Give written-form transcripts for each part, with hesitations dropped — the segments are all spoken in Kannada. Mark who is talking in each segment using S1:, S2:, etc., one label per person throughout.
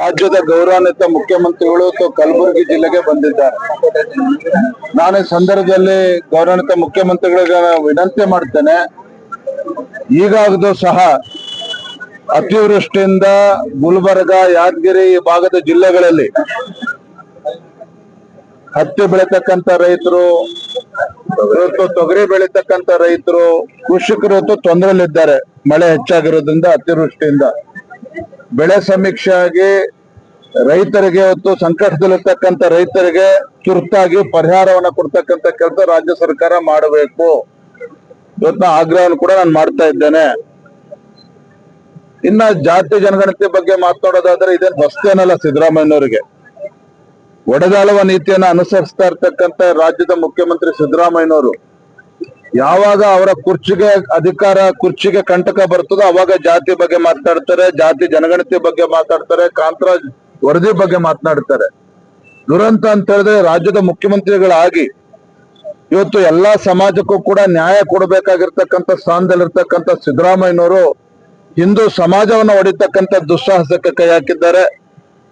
S1: ರಾಜ್ಯದ ಗೌರವಾನ್ವಿತ ಮುಖ್ಯಮಂತ್ರಿಗಳು ಕಲಬುರಗಿ ಜಿಲ್ಲೆಗೆ ಬಂದಿದ್ದಾರೆ. ನಾನು ಈ ಸಂದರ್ಭದಲ್ಲಿ ಗೌರವಾನ್ವಿತ ಮುಖ್ಯಮಂತ್ರಿಗಳಿಗೆ ವಿನಂತಿ ಮಾಡ್ತೇನೆ, ಈಗಾಗಲೂ ಸಹ ಅತಿವೃಷ್ಟಿಯಿಂದ ಗುಲ್ಬರ್ಗ, ಯಾದಗಿರಿ ಈ ಭಾಗದ ಜಿಲ್ಲೆಗಳಲ್ಲಿ ಹತ್ತಿ ಬೆಳೀತಕ್ಕಂಥ ರೈತರು, ಇವತ್ತು ತೊಗರಿ ಬೆಳೀತಕ್ಕಂಥ ರೈತರು, ಕೃಷಿಕರು ಇವತ್ತು ತೊಂದರೆಯಲ್ಲಿದ್ದಾರೆ. ಮಳೆ ಹೆಚ್ಚಾಗಿರೋದ್ರಿಂದ, ಅತಿವೃಷ್ಟಿಯಿಂದ ಬೆಳೆ ಸಮೀಕ್ಷೆ ಆಗಿ ರೈತರಿಗೆ ಇವತ್ತು ಸಂಕಷ್ಟದಲ್ಲಿರ್ತಕ್ಕಂಥ ರೈತರಿಗೆ ತುರ್ತಾಗಿ ಪರಿಹಾರವನ್ನ ಕೊಡ್ತಕ್ಕಂಥ ಕೆಲಸ ರಾಜ್ಯ ಸರ್ಕಾರ ಮಾಡಬೇಕು. ಇವತ್ತಿನ ಆಗ್ರಹವನ್ನು ಕೂಡ ನಾನು ಮಾಡ್ತಾ ಇದ್ದೇನೆ. ಇನ್ನ ಜಾತಿ ಜನಗಣತಿ ಬಗ್ಗೆ ಮಾತನಾಡೋದಾದ್ರೆ ಇದೇನು ಹೊಸತೇನಲ್ಲ. ಸಿದ್ದರಾಮಯ್ಯನವರಿಗೆ ಒಡೆದಾಳುವ ನೀತಿಯನ್ನ ಅನುಸರಿಸ್ತಾ ಇರ್ತಕ್ಕಂಥ ರಾಜ್ಯದ ಮುಖ್ಯಮಂತ್ರಿ ಸಿದ್ದರಾಮಯ್ಯನವರು ಯಾವಾಗ ಅವರ ಕುರ್ಚಿಗೆ ಕಂಟಕ ಬರ್ತದೋ ಅವಾಗ ಜಾತಿ ಬಗ್ಗೆ ಮಾತನಾಡ್ತಾರೆ, ಜಾತಿ ಜನಗಣತಿ ಬಗ್ಗೆ ಮಾತಾಡ್ತಾರೆ, ಕಾಂತರಾಜ್ ವರದಿ ಬಗ್ಗೆ ಮಾತನಾಡ್ತಾರೆ. ದುರಂತ ಅಂತ ಹೇಳಿದ್ರೆ ರಾಜ್ಯದ ಮುಖ್ಯಮಂತ್ರಿಗಳಾಗಿ ಇವತ್ತು ಎಲ್ಲಾ ಸಮಾಜಕ್ಕೂ ಕೂಡ ನ್ಯಾಯ ಕೊಡಬೇಕಾಗಿರ್ತಕ್ಕಂಥ ಸ್ಥಾನದಲ್ಲಿರ್ತಕ್ಕಂಥ ಸಿದ್ದರಾಮಯ್ಯನವರು ಹಿಂದೂ ಸಮಾಜವನ್ನು ಹೊಡಿತಕ್ಕಂಥ ದುಸ್ಸಾಹಸಕ್ಕೆ ಕೈ ಹಾಕಿದ್ದಾರೆ.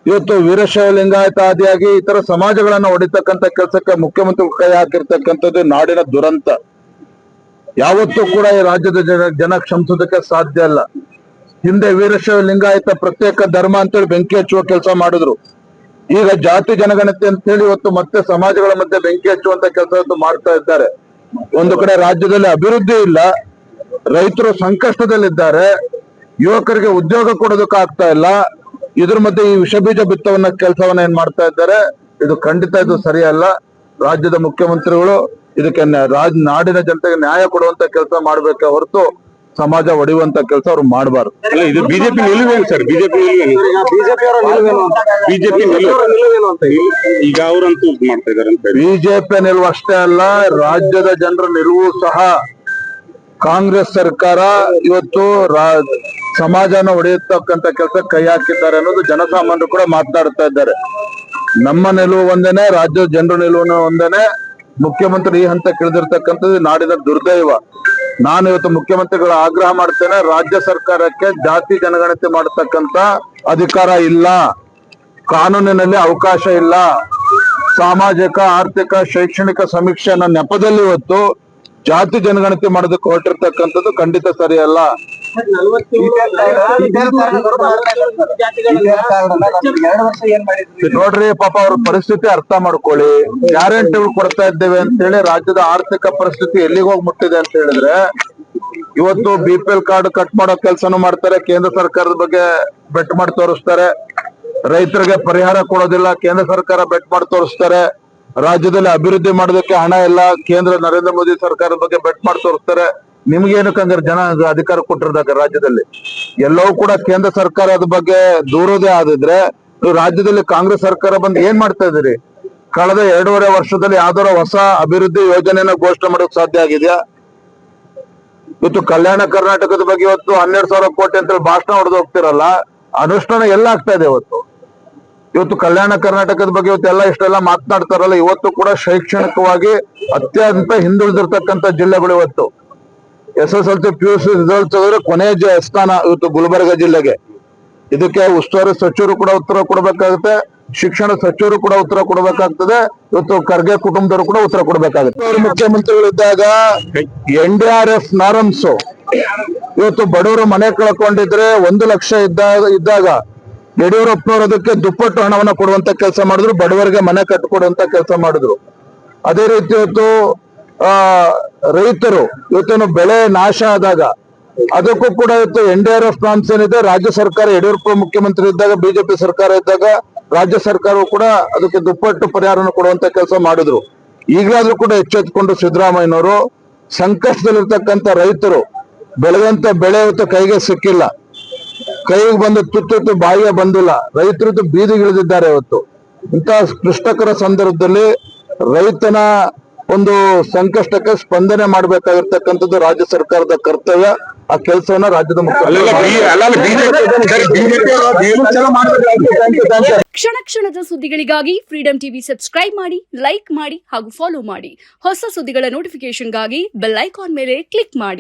S1: ಇವತ್ತು ವೀರಶೈವ ಲಿಂಗಾಯತ ಆದಿಯಾಗಿ ಇತರ ಸಮಾಜಗಳನ್ನ ಹೊಡಿತಕ್ಕಂಥ ಕೆಲಸಕ್ಕೆ ಮುಖ್ಯಮಂತ್ರಿಗಳು ಕೈ ಹಾಕಿರ್ತಕ್ಕಂಥದ್ದು ನಾಡಿನ ದುರಂತ. ಯಾವತ್ತೂ ಕೂಡ ಈ ರಾಜ್ಯದ ಜನ ಕ್ಷಮಿಸೋದಕ್ಕೆ ಸಾಧ್ಯ ಅಲ್ಲ. ಹಿಂದೆ ವೀರಶೈವ ಲಿಂಗಾಯತ ಪ್ರತ್ಯೇಕ ಧರ್ಮ ಅಂತೇಳಿ ಬೆಂಕಿ ಹಚ್ಚುವ ಕೆಲಸ ಮಾಡಿದ್ರು. ಈಗ ಜಾತಿ ಜನಗಣತಿ ಅಂತೇಳಿ ಇವತ್ತು ಮತ್ತೆ ಸಮಾಜಗಳ ಮಧ್ಯೆ ಬೆಂಕಿ ಹಚ್ಚುವಂತ ಕೆಲಸ ಮಾಡ್ತಾ ಇದ್ದಾರೆ. ಒಂದು ಕಡೆ ರಾಜ್ಯದಲ್ಲಿ ಅಭಿವೃದ್ಧಿ ಇಲ್ಲ, ರೈತರು ಸಂಕಷ್ಟದಲ್ಲಿದ್ದಾರೆ, ಯುವಕರಿಗೆ ಉದ್ಯೋಗ ಕೊಡೋದಕ್ಕೆ ಆಗ್ತಾ ಇಲ್ಲ. ಇದ್ರ ಮಧ್ಯೆ ಈ ವಿಷಬೀಜ ಬಿತ್ತವನ್ನ ಕೆಲಸವನ್ನ ಏನ್ ಮಾಡ್ತಾ ಇದ್ದಾರೆ, ಇದು ಖಂಡಿತ ಇದು ಸರಿಯಲ್ಲ. ರಾಜ್ಯದ ಮುಖ್ಯಮಂತ್ರಿಗಳು ಇದಕ್ಕೆ ನಾಡಿನ ಜನತೆಗೆ ನ್ಯಾಯ ಕೊಡುವಂತ ಕೆಲಸ ಮಾಡ್ಬೇಕೆ ಹೊರತು ಸಮಾಜ ಒಡೆಯುವಂತ ಕೆಲಸ ಅವ್ರು ಮಾಡಬಾರ್ದು.
S2: ಇದು ಬಿಜೆಪಿ ನಿಲುವೇನು ಸರ್? ಬಿಜೆಪಿ ಈಗ ಅವರಂತೂ ಮಾಡ್ತಾ ಇದಾರೆ ಅಂತ.
S1: ಬಿಜೆಪಿ ನಿಲುವು ಅಷ್ಟೇ ಅಲ್ಲ, ರಾಜ್ಯದ ಜನರ ನಿಲುವು ಸಹ. ಕಾಂಗ್ರೆಸ್ ಸರ್ಕಾರ ಇವತ್ತು ಸಮಾಜನ ಹೊಡೆಯತಕ್ಕಂತ ಕೆಲಸ ಕೈ ಹಾಕಿದ್ದಾರೆ ಅನ್ನೋದು ಜನಸಾಮಾನ್ಯರು ಕೂಡ ಮಾತನಾಡ್ತಾ ಇದ್ದಾರೆ. ನಮ್ಮ ನಿಲುವು ಒಂದೇನೆ, ರಾಜ್ಯದ ಜನರ ನಿಲುವು ಒಂದೇನೆ. ಮುಖ್ಯಮಂತ್ರಿ ಈ ಹಂತಕ್ಕೆ ಇಳಿದಿರ್ತಕ್ಕಂಥದ್ದು ನಾಡಿನ ದುರ್ದೈವ. ನಾನು ಇವತ್ತು ಮುಖ್ಯಮಂತ್ರಿಗಳ ಆಗ್ರಹ ಮಾಡ್ತೇನೆ, ರಾಜ್ಯ ಸರ್ಕಾರಕ್ಕೆ ಜಾತಿ ಜನಗಣತಿ ಮಾಡತಕ್ಕಂತ ಅಧಿಕಾರ ಇಲ್ಲ, ಕಾನೂನಿನಲ್ಲಿ ಅವಕಾಶ ಇಲ್ಲ. ಸಾಮಾಜಿಕ, ಆರ್ಥಿಕ, ಶೈಕ್ಷಣಿಕ ಸಮೀಕ್ಷೆನ ನೆಪದಲ್ಲಿ ಇವತ್ತು ಜಾತಿ ಜನಗಣತಿ ಮಾಡೋದಕ್ಕೆ ಹೊರಟಿರ್ತಕ್ಕಂಥದ್ದು ಖಂಡಿತ ಸರಿಯಲ್ಲ. ನೋಡ್ರಿ, ಪಾಪ ಅವ್ರ ಪರಿಸ್ಥಿತಿ ಅರ್ಥ ಮಾಡ್ಕೊಳ್ಳಿ. ಗ್ಯಾರಂಟಿಗಳು ಕೊಡ್ತಾ ಇದ್ದೇವೆ ಅಂತ ಹೇಳಿ ರಾಜ್ಯದ ಆರ್ಥಿಕ ಪರಿಸ್ಥಿತಿ ಎಲ್ಲಿಗೆ ಹೋಗಿ ಮುಟ್ಟಿದೆ ಅಂತ ಹೇಳಿದ್ರೆ, ಇವತ್ತು BPL ಕಾರ್ಡ್ ಕಟ್ ಮಾಡೋ ಕೆಲಸನೂ ಮಾಡ್ತಾರೆ, ಕೇಂದ್ರ ಸರ್ಕಾರದ ಬಗ್ಗೆ ಬೆಟ್ ಮಾಡಿ ತೋರಿಸ್ತಾರೆ. ರೈತರಿಗೆ ಪರಿಹಾರ ಕೊಡೋದಿಲ್ಲ, ಕೇಂದ್ರ ಸರ್ಕಾರ ಬೆಟ್ ಮಾಡಿ ತೋರಿಸ್ತಾರೆ. ರಾಜ್ಯದಲ್ಲಿ ಅಭಿವೃದ್ಧಿ ಮಾಡೋದಕ್ಕೆ ಹಣ ಇಲ್ಲ, ಕೇಂದ್ರ ನರೇಂದ್ರ ಮೋದಿ ಸರ್ಕಾರದ ಬಗ್ಗೆ ಬೆಟ್ ಮಾಡಿ ತೋರಿಸ್ತಾರೆ. ನಿಮ್ಗೇನಕ್ಕೆ ಹಂಗಾರೆ ಜನ ಅಧಿಕಾರ ಕೊಟ್ಟಿರ್ದಾಗ ರಾಜ್ಯದಲ್ಲಿ ಎಲ್ಲವೂ ಕೂಡ ಕೇಂದ್ರ ಸರ್ಕಾರದ ಬಗ್ಗೆ ದೂರೋದೇ ಆದಿದ್ರೆ, ನೀವು ರಾಜ್ಯದಲ್ಲಿ ಕಾಂಗ್ರೆಸ್ ಸರ್ಕಾರ ಬಂದು ಏನ್ ಮಾಡ್ತಾ ಇದೀರಿ? ಕಳೆದ 2.5 ವರ್ಷದಲ್ಲಿ ಯಾವ್ದಾರ ಹೊಸ ಅಭಿವೃದ್ಧಿ ಯೋಜನೆಯನ್ನ ಘೋಷಣೆ ಮಾಡೋಕೆ ಸಾಧ್ಯ ಆಗಿದೆಯಾ? ಇವತ್ತು ಕಲ್ಯಾಣ ಕರ್ನಾಟಕದ ಬಗ್ಗೆ ಇವತ್ತು 12,000 ಕೋಟಿ ಅಂತ ಭಾಷಣ ಹೊಡೆದು ಹೋಗ್ತಿರಲ್ಲ, ಅನುಷ್ಠಾನ ಎಲ್ಲ ಆಗ್ತಾ ಇದೆ. ಇವತ್ತು ಕಲ್ಯಾಣ ಕರ್ನಾಟಕದ ಬಗ್ಗೆ ಇವತ್ತೆಲ್ಲ ಇಷ್ಟೆಲ್ಲ ಮಾತನಾಡ್ತಾರಲ್ಲ, ಇವತ್ತು ಕೂಡ ಶೈಕ್ಷಣಿಕವಾಗಿ ಅತ್ಯಂತ ಹಿಂದುಳಿದಿರ್ತಕ್ಕಂಥ ಜಿಲ್ಲೆಗಳು. ಇವತ್ತು SSLC PUC ರಿಸಲ್ಟ್ಸ್ ಹೋದ್ರೆ ಕೊನೆಯ ಸ್ಥಾನ ಇವತ್ತು ಗುಲ್ಬರ್ಗ ಜಿಲ್ಲೆಗೆ. ಇದಕ್ಕೆ ಉಸ್ತುವಾರಿ ಸಚಿವರು ಕೂಡ ಉತ್ತರ ಕೊಡಬೇಕಾಗುತ್ತೆ, ಶಿಕ್ಷಣ ಸಚಿವರು ಕೂಡ ಉತ್ತರ ಕೊಡಬೇಕಾಗ್ತದೆ, ಇವತ್ತು ಖರ್ಗೆ ಕುಟುಂಬದವರು ಕೂಡ ಉತ್ತರ ಕೊಡಬೇಕಾಗುತ್ತೆ. ಅವರು ಮುಖ್ಯಮಂತ್ರಿಗಳಿದ್ದಾಗ NDRF ನಾರ್ಮ್ಸ್ ಇವತ್ತು ಬಡವರು ಮನೆ ಕಳ್ಕೊಂಡಿದ್ರೆ 1 ಲಕ್ಷ ಇದ್ದಾಗ ಯಡಿಯೂರಪ್ಪನವರು ಅದಕ್ಕೆ ದುಪ್ಪಟ್ಟು ಹಣವನ್ನ ಕೊಡುವಂತ ಕೆಲಸ ಮಾಡಿದ್ರು, ಬಡವರಿಗೆ ಮನೆ ಕಟ್ಟಿಕೊಡುವಂತ ಕೆಲಸ ಮಾಡಿದ್ರು. ಅದೇ ರೀತಿ ಇವತ್ತು ರೈತರು ಇವತ್ತೇನು ಬೆಳೆ ನಾಶ ಆದಾಗ ಅದಕ್ಕೂ ಕೂಡ ಇವತ್ತು NDRF ನಾರ್ಮ್ಸ್ ಏನಿದೆ, ರಾಜ್ಯ ಸರ್ಕಾರ ಯಡಿಯೂರಪ್ಪ ಮುಖ್ಯಮಂತ್ರಿ ಇದ್ದಾಗ, ಬಿಜೆಪಿ ಸರ್ಕಾರ ಇದ್ದಾಗ ರಾಜ್ಯ ಸರ್ಕಾರವು ಕೂಡ ಅದಕ್ಕೆ ದುಪ್ಪಟ್ಟು ಪರಿಹಾರವನ್ನು ಕೊಡುವಂತ ಕೆಲಸ ಮಾಡಿದ್ರು. ಈಗಲಾದ್ರೂ ಕೂಡ ಎಚ್ಚೆತ್ತುಕೊಂಡು ಸಿದ್ದರಾಮಯ್ಯನವರು ಸಂಕಷ್ಟದಲ್ಲಿರ್ತಕ್ಕಂಥ ರೈತರು ಬೆಳೆದಂತ ಬೆಳೆ ಇವತ್ತು ಕೈಗೆ ಸಿಕ್ಕಿಲ್ಲ, ಕೈಗೆ ಬಂದು ತುತ್ತು ಬಾಯಿಗೆ ಬಂದಿಲ್ಲ, ರೈತರು ಬೀದಿಗಿಳಿದಿದ್ದಾರೆ. ಇವತ್ತು ಇಂತಹ ಕ್ಲಿಷ್ಟಕರ ಸಂದರ್ಭದಲ್ಲಿ ರೈತನ ಒಂದು ಸಂಕಷ್ಟಕ್ಕೆ ಸ್ಪಂದನೆ ಮಾಡಬೇಕಾಗಿರ್ತಕ್ಕಂಥದ್ದು ರಾಜ್ಯ ಸರ್ಕಾರದ ಕರ್ತವ್ಯ. ಆ ಕೆಲಸವನ್ನ ರಾಜ್ಯದ
S3: ಕ್ಷಣ ಕ್ಷಣದ ಸುದ್ದಿಗಳಿಗಾಗಿ ಫ್ರೀಡಂ ಟಿವಿ ಸಬ್ಸ್ಕ್ರೈಬ್ ಮಾಡಿ, ಲೈಕ್ ಮಾಡಿ ಹಾಗೂ ಫಾಲೋ ಮಾಡಿ. ಹೊಸ ಸುದ್ದಿಗಳ ನೋಟಿಫಿಕೇಶನ್ಗಾಗಿ ಬೆಲ್ ಐಕಾನ್ ಮೇಲೆ ಕ್ಲಿಕ್ ಮಾಡಿ.